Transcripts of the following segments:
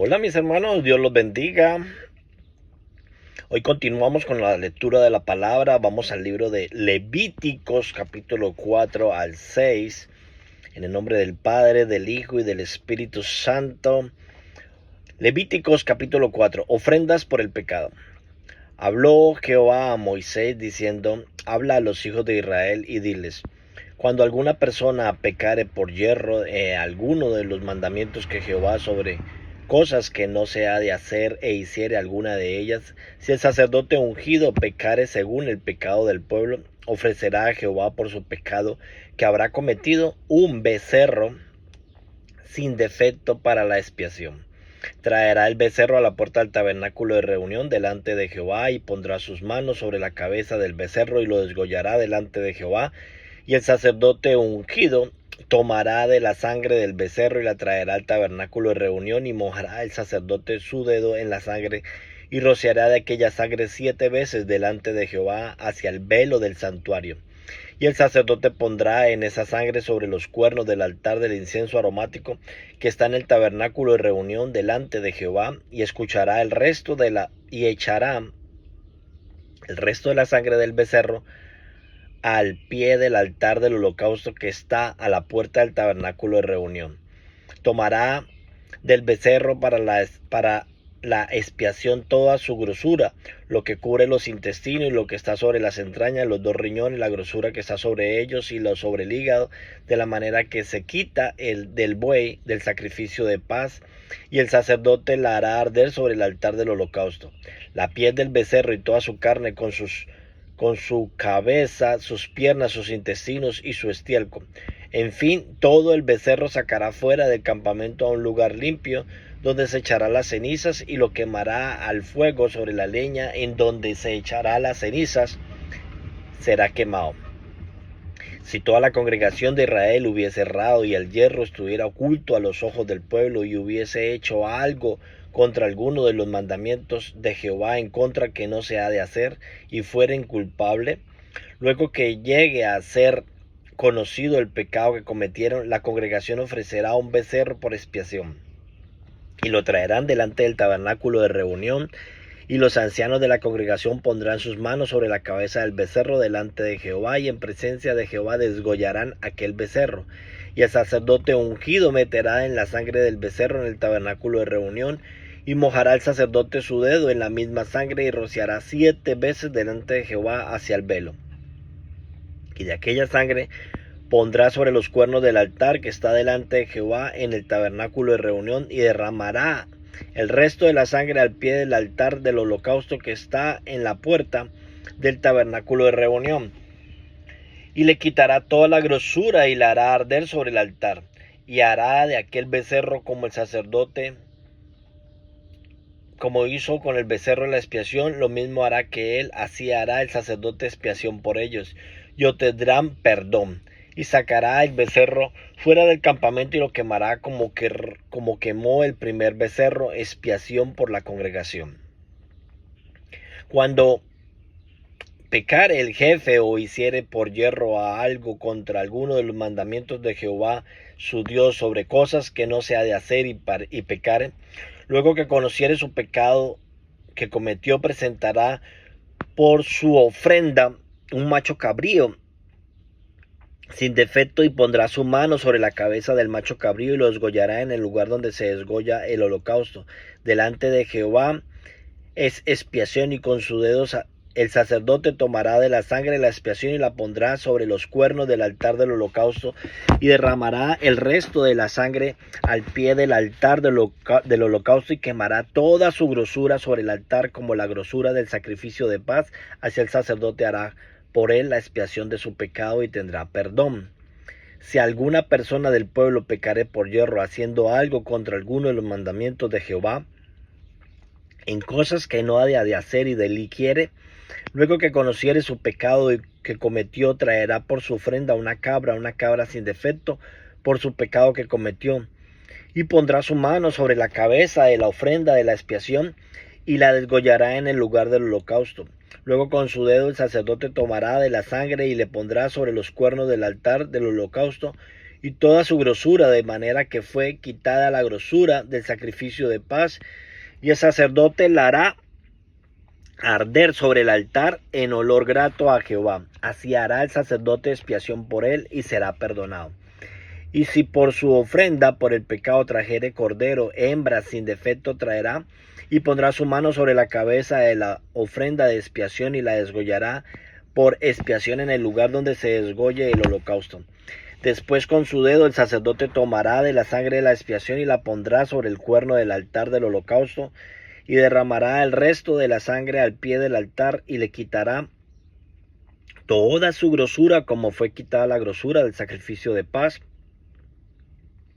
Hola mis hermanos, Dios los bendiga. Hoy continuamos con la lectura de la palabra. Vamos al libro de Levíticos capítulo 4 al 6. En el nombre del Padre, del Hijo y del Espíritu Santo. Levíticos capítulo 4. Ofrendas por el pecado. Habló Jehová a Moisés diciendo: habla a los hijos de Israel y diles: cuando alguna persona pecare por yerro alguno de los mandamientos que Jehová sobre cosas que no se ha de hacer e hiciere alguna de ellas, si el sacerdote ungido pecare según el pecado del pueblo, ofrecerá a Jehová por su pecado que habrá cometido un becerro sin defecto para la expiación. Traerá el becerro a la puerta del tabernáculo de reunión delante de Jehová y pondrá sus manos sobre la cabeza del becerro y lo desgollará delante de Jehová. Y el sacerdote ungido tomará de la sangre del becerro y la traerá al tabernáculo de reunión, y mojará el sacerdote su dedo en la sangre y rociará de aquella sangre 7 veces delante de Jehová hacia el velo del santuario. Y el sacerdote pondrá en esa sangre sobre los cuernos del altar del incienso aromático que está en el tabernáculo de reunión delante de Jehová, y echará el resto de la sangre del becerro al pie del altar del holocausto que está a la puerta del tabernáculo de reunión. Tomará del becerro para la expiación toda su grosura, lo que cubre los intestinos y lo que está sobre las entrañas, los 2 riñones, la grosura que está sobre ellos y lo sobre el hígado, de la manera que se quita el del buey del sacrificio de paz, y el sacerdote la hará arder sobre el altar del holocausto. La piel del becerro y toda su carne con su cabeza, sus piernas, sus intestinos y su estiércol. En fin, todo el becerro sacará fuera del campamento a un lugar limpio, donde se echará las cenizas, y lo quemará al fuego sobre la leña en donde se echará las cenizas, será quemado. Si toda la congregación de Israel hubiese errado y el yerro estuviera oculto a los ojos del pueblo, y hubiese hecho algo contra alguno de los mandamientos de Jehová en contra que no se ha de hacer, y fuera inculpable, luego que llegue a ser conocido el pecado que cometieron, la congregación ofrecerá un becerro por expiación, y lo traerán delante del tabernáculo de reunión, y los ancianos de la congregación pondrán sus manos sobre la cabeza del becerro delante de Jehová, y en presencia de Jehová desgollarán aquel becerro. Y el sacerdote ungido meterá en la sangre del becerro en el tabernáculo de reunión, y mojará el sacerdote su dedo en la misma sangre, y rociará 7 veces delante de Jehová hacia el velo. Y de aquella sangre pondrá sobre los cuernos del altar que está delante de Jehová en el tabernáculo de reunión, y derramará el resto de la sangre al pie del altar del holocausto que está en la puerta del tabernáculo de reunión. Y le quitará toda la grosura y la hará arder sobre el altar. Y hará de aquel becerro como el sacerdote, como hizo con el becerro en la expiación, lo mismo hará que él, así hará el sacerdote expiación por ellos, y obtendrán perdón. Y sacará el becerro fuera del campamento y lo quemará como quemó el primer becerro, expiación por la congregación. Cuando pecare el jefe o hiciere por yerro a algo contra alguno de los mandamientos de Jehová su Dios sobre cosas que no se ha de hacer, y pecare, luego que conociere su pecado que cometió, presentará por su ofrenda un macho cabrío sin defecto, y pondrá su mano sobre la cabeza del macho cabrío y lo desgollará en el lugar donde se desgolla el holocausto. Delante de Jehová es expiación, y con sus dedos el sacerdote tomará de la sangre de la expiación y la pondrá sobre los cuernos del altar del holocausto, y derramará el resto de la sangre al pie del altar del holocausto, y quemará toda su grosura sobre el altar como la grosura del sacrificio de paz. Así el sacerdote hará por él la expiación de su pecado y tendrá perdón. Si alguna persona del pueblo pecare por yerro haciendo algo contra alguno de los mandamientos de Jehová, en cosas que no ha de hacer y deliquiere, luego que conociere su pecado y que cometió, traerá por su ofrenda una cabra sin defecto por su pecado que cometió, y pondrá su mano sobre la cabeza de la ofrenda de la expiación, y la desgollará en el lugar del holocausto. Luego con su dedo el sacerdote tomará de la sangre y le pondrá sobre los cuernos del altar del holocausto, y toda su grosura, de manera que fue quitada la grosura del sacrificio de paz, y el sacerdote la hará arder sobre el altar en olor grato a Jehová. Así hará el sacerdote expiación por él y será perdonado. Y si por su ofrenda por el pecado trajere cordero, hembra sin defecto traerá, y pondrá su mano sobre la cabeza de la ofrenda de expiación y la desgollará por expiación en el lugar donde se desgolle el holocausto. Después con su dedo el sacerdote tomará de la sangre de la expiación y la pondrá sobre el cuerno del altar del holocausto, y derramará el resto de la sangre al pie del altar, y le quitará toda su grosura, como fue quitada la grosura del sacrificio de paz.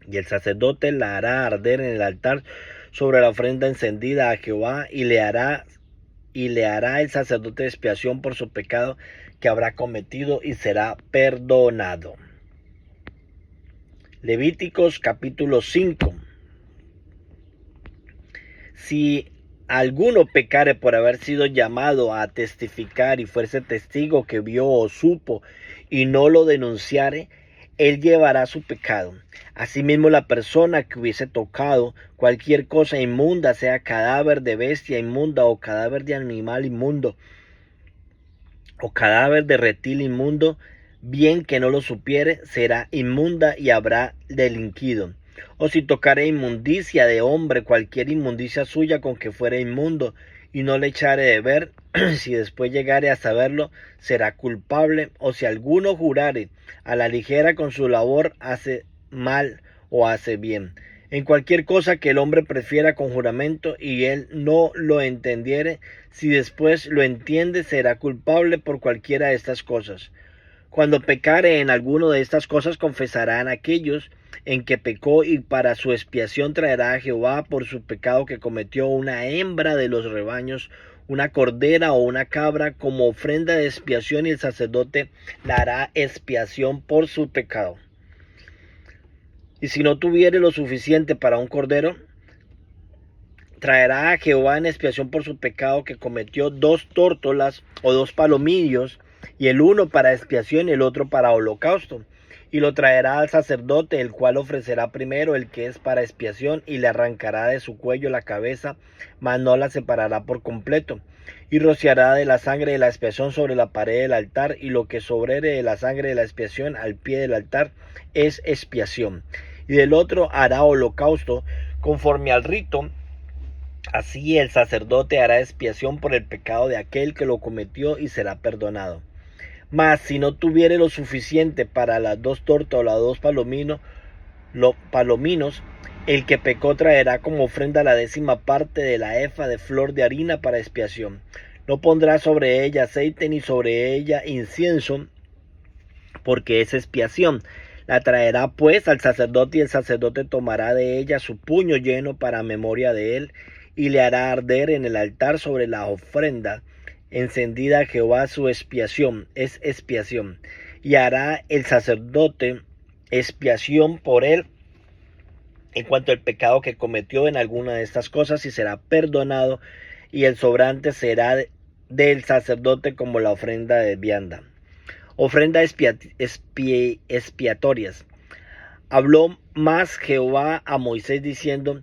Y el sacerdote la hará arder en el altar sobre la ofrenda encendida a Jehová, y le hará el sacerdote expiación por su pecado que habrá cometido, y será perdonado. Levíticos capítulo 5. Si alguno pecare por haber sido llamado a testificar y fuese testigo que vio o supo y no lo denunciare, él llevará su pecado. Asimismo, la persona que hubiese tocado cualquier cosa inmunda, sea cadáver de bestia inmunda, o cadáver de animal inmundo, o cadáver de reptil inmundo, bien que no lo supiere, será inmunda y habrá delinquido. O si tocare inmundicia de hombre, cualquier inmundicia suya con que fuere inmundo, y no le echare de ver, si después llegare a saberlo, será culpable. O si alguno jurare a la ligera con su labor, hace mal o hace bien. En cualquier cosa que el hombre prefiera con juramento, y él no lo entendiere, si después lo entiende, será culpable por cualquiera de estas cosas. Cuando pecare en alguno de estas cosas, confesarán aquellos en que pecó, y para su expiación traerá a Jehová por su pecado que cometió una hembra de los rebaños, una cordera o una cabra, como ofrenda de expiación, y el sacerdote la hará expiación por su pecado. Y si no tuviere lo suficiente para un cordero, traerá a Jehová en expiación por su pecado que cometió 2 tórtolas o 2 palomillos, y el uno para expiación y el otro para holocausto. Y lo traerá al sacerdote, el cual ofrecerá primero el que es para expiación, y le arrancará de su cuello la cabeza, mas no la separará por completo. Y rociará de la sangre de la expiación sobre la pared del altar, y lo que sobrere de la sangre de la expiación al pie del altar es expiación. Y del otro hará holocausto conforme al rito. Así el sacerdote hará expiación por el pecado de aquel que lo cometió, y será perdonado. Mas si no tuviere lo suficiente para las 2 tortas o las 2 palominos, el que pecó traerá como ofrenda la 10ª parte de la efa de flor de harina para expiación. No pondrá sobre ella aceite ni sobre ella incienso, porque es expiación. La traerá pues al sacerdote, y el sacerdote tomará de ella su puño lleno para memoria de él, y le hará arder en el altar sobre la ofrenda encendida a Jehová su expiación, es expiación. Y hará el sacerdote expiación por él en cuanto al pecado que cometió en alguna de estas cosas, y será perdonado, y el sobrante será del sacerdote como la ofrenda de vianda. Ofrenda expiatorias. Habló más Jehová a Moisés diciendo: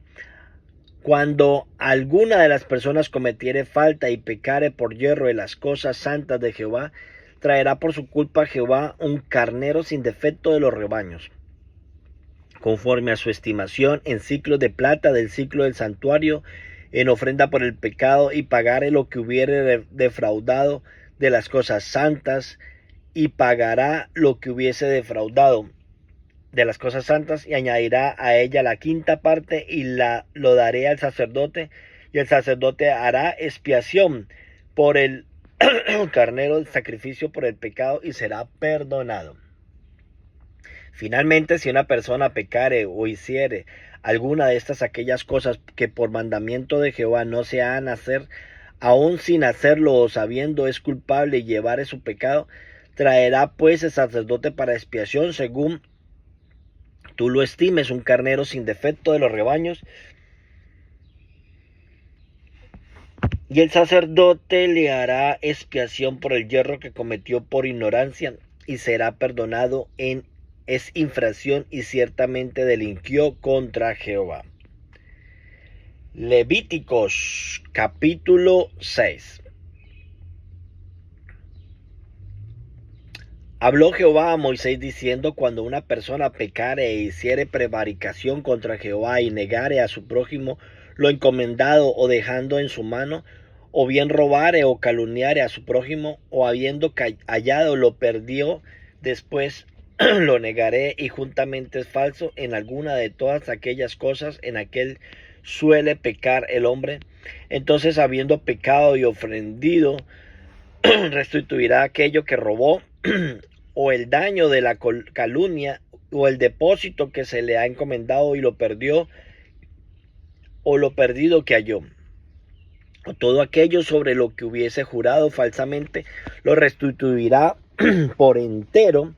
cuando alguna de las personas cometiere falta y pecare por yerro de las cosas santas de Jehová, traerá por su culpa a Jehová un carnero sin defecto de los rebaños, conforme a su estimación, en ciclos de plata del ciclo del santuario, en ofrenda por el pecado, y pagare lo que hubiere defraudado de las cosas santas, y pagará lo que hubiese defraudado de las cosas santas, y añadirá a ella la 5ª parte, y lo daré al sacerdote, y el sacerdote hará expiación por el carnero del sacrificio por el pecado, y será perdonado. Finalmente, si una persona pecare o hiciere alguna de aquellas cosas que por mandamiento de Jehová no se han hacer, aun sin hacerlo o sabiendo es culpable y llevare su pecado, traerá pues el sacerdote para expiación según tú lo estimes, un carnero sin defecto de los rebaños, y el sacerdote le hará expiación por el yerro que cometió por ignorancia, y será perdonado en es infracción y ciertamente delinquió contra Jehová. Levíticos capítulo 6. Habló Jehová a Moisés diciendo: cuando una persona pecare e hiciere prevaricación contra Jehová y negare a su prójimo lo encomendado, o dejando en su mano, o bien robare o calumniare a su prójimo, o habiendo hallado lo perdió, después lo negaré, y juntamente es falso en alguna de todas aquellas cosas en aquel suele pecar el hombre. Entonces, habiendo pecado y ofendido, restituirá aquello que robó, o el daño de la calumnia, o el depósito que se le ha encomendado y lo perdió, o lo perdido que halló, o todo aquello sobre lo que hubiese jurado falsamente, lo restituirá por entero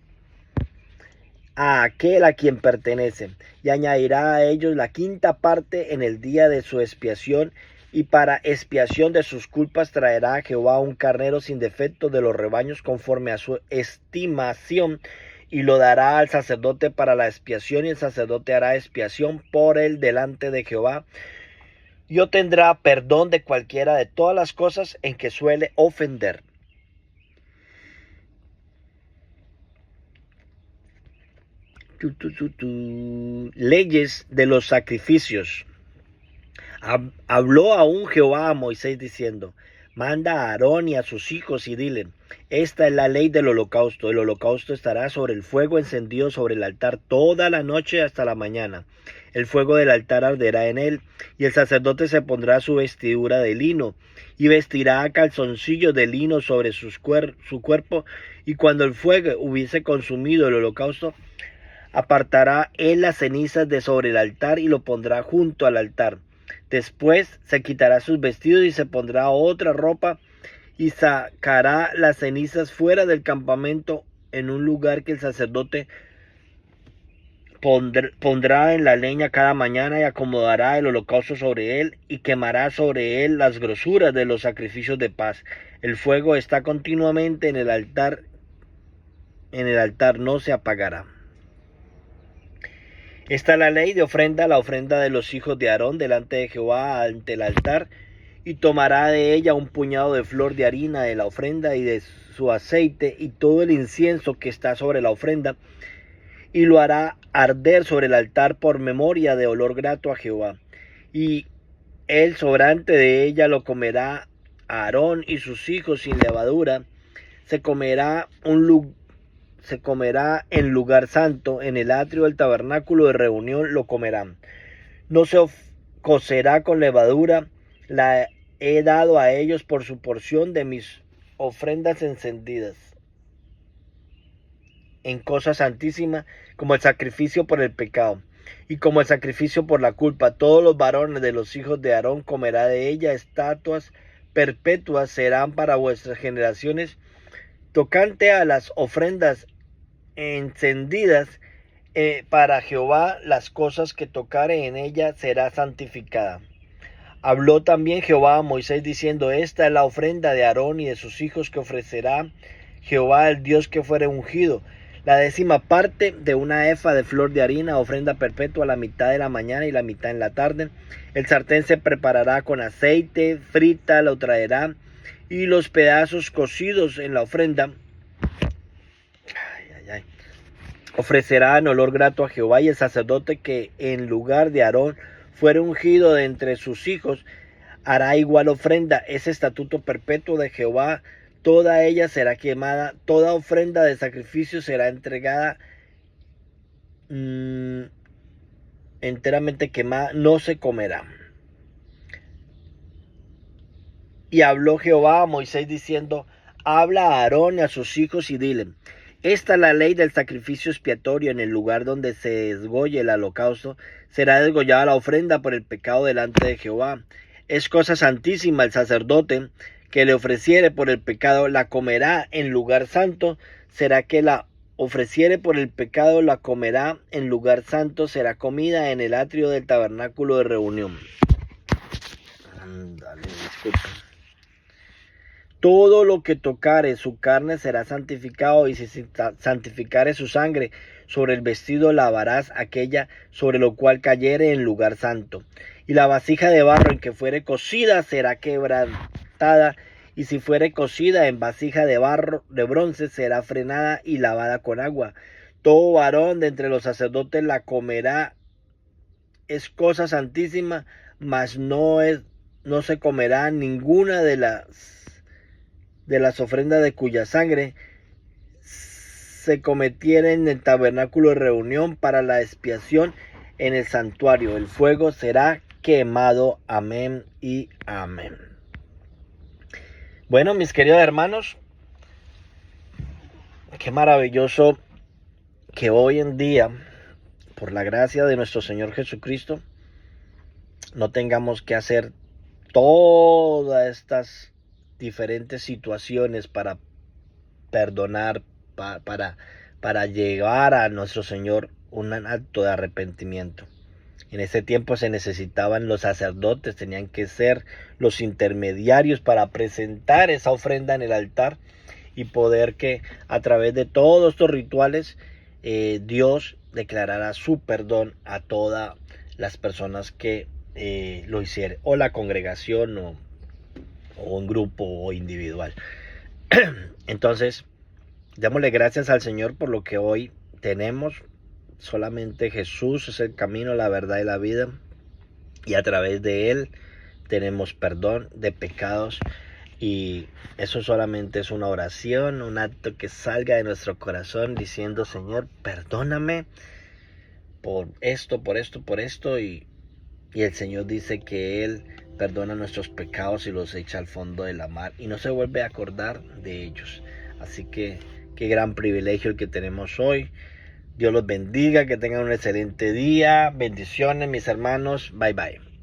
a aquel a quien pertenece, y añadirá a ellos la quinta parte en el día de su expiación, y para expiación de sus culpas traerá a Jehová un carnero sin defecto de los rebaños conforme a su estimación, y lo dará al sacerdote para la expiación, y el sacerdote hará expiación por él delante de Jehová, y obtendrá perdón de cualquiera de todas las cosas en que suele ofender. Leyes de los sacrificios. Habló aún Jehová a Moisés diciendo: manda a Aarón y a sus hijos y dile: esta es la ley del holocausto. El holocausto estará sobre el fuego encendido sobre el altar toda la noche hasta la mañana. El fuego del altar arderá en él, y el sacerdote se pondrá su vestidura de lino, y vestirá calzoncillos de lino sobre su cuerpo, y cuando el fuego hubiese consumido el holocausto, apartará él las cenizas de sobre el altar y lo pondrá junto al altar. Después se quitará sus vestidos y se pondrá otra ropa, y sacará las cenizas fuera del campamento en un lugar que el sacerdote pondrá en la leña cada mañana, y acomodará el holocausto sobre él, y quemará sobre él las grosuras de los sacrificios de paz. El fuego está continuamente en el altar no se apagará. Esta es la ley de ofrenda, la ofrenda de los hijos de Aarón delante de Jehová ante el altar, y tomará de ella un puñado de flor de harina de la ofrenda y de su aceite y todo el incienso que está sobre la ofrenda, y lo hará arder sobre el altar por memoria de olor grato a Jehová. Y el sobrante de ella lo comerá Aarón y sus hijos sin levadura. Se comerá en lugar santo, en el atrio del tabernáculo de reunión lo comerán. No se cocerá con levadura, la he dado a ellos por su porción de mis ofrendas encendidas en cosa santísima, como el sacrificio por el pecado y como el sacrificio por la culpa. Todos los varones de los hijos de Aarón comerá de ella. Estatuas perpetuas serán para vuestras generaciones. Tocante a las ofrendas encendidas para Jehová, las cosas que tocare en ella será santificada. Habló también Jehová a Moisés diciendo: esta es la ofrenda de Aarón y de sus hijos que ofrecerá Jehová el Dios que fuere ungido. La 10ª parte de una efa de flor de harina, ofrenda perpetua, la mitad de la mañana y la mitad en la tarde. El sartén se preparará con aceite, frita lo traerá, y los pedazos cocidos en la ofrenda ofrecerá en olor grato a Jehová. Y el sacerdote que en lugar de Aarón fuere ungido de entre sus hijos hará igual ofrenda. Es estatuto perpetuo de Jehová. Toda ella será quemada, toda ofrenda de sacrificio será entregada enteramente quemada, no se comerá. Y habló Jehová a Moisés diciendo: habla a Aarón y a sus hijos y dile: esta es la ley del sacrificio expiatorio. En el lugar donde se desgolle el holocausto será desgollada la ofrenda por el pecado delante de Jehová. Es cosa santísima. El sacerdote que le ofreciere por el pecado la comerá en lugar santo. Será que la ofreciere por el pecado la comerá en lugar santo. Será comida en el atrio del tabernáculo de reunión. Disculpa. Todo lo que tocare su carne será santificado, y si santificare su sangre, sobre el vestido lavarás aquella sobre lo cual cayere en lugar santo. Y la vasija de barro en que fuere cocida será quebrantada, y si fuere cocida en vasija de barro de bronce será frenada y lavada con agua. Todo varón de entre los sacerdotes la comerá, es cosa santísima, mas no se comerá ninguna de las ofrendas de cuya sangre se cometiera en el tabernáculo de reunión para la expiación en el santuario. El fuego será quemado. Amén y amén. Bueno, mis queridos hermanos, qué maravilloso que hoy en día, por la gracia de nuestro Señor Jesucristo, no tengamos que hacer todas estas diferentes situaciones para perdonar, para llevar a nuestro Señor un acto de arrepentimiento. En ese tiempo se necesitaban los sacerdotes, tenían que ser los intermediarios para presentar esa ofrenda en el altar y poder que a través de todos estos rituales Dios declarara su perdón a todas las personas que lo hicieran, o la congregación o un grupo o individual. Entonces, démosle gracias al Señor por lo que hoy tenemos. Solamente Jesús es el camino, la verdad y la vida, y a través de Él tenemos perdón de pecados, y eso solamente es una oración, un acto que salga de nuestro corazón diciendo: Señor, perdóname por esto, y el Señor dice que Él perdona nuestros pecados y los echa al fondo de la mar y no se vuelve a acordar de ellos. Así que qué gran privilegio el que tenemos hoy. Dios los bendiga, que tengan un excelente día. Bendiciones, mis hermanos. Bye bye.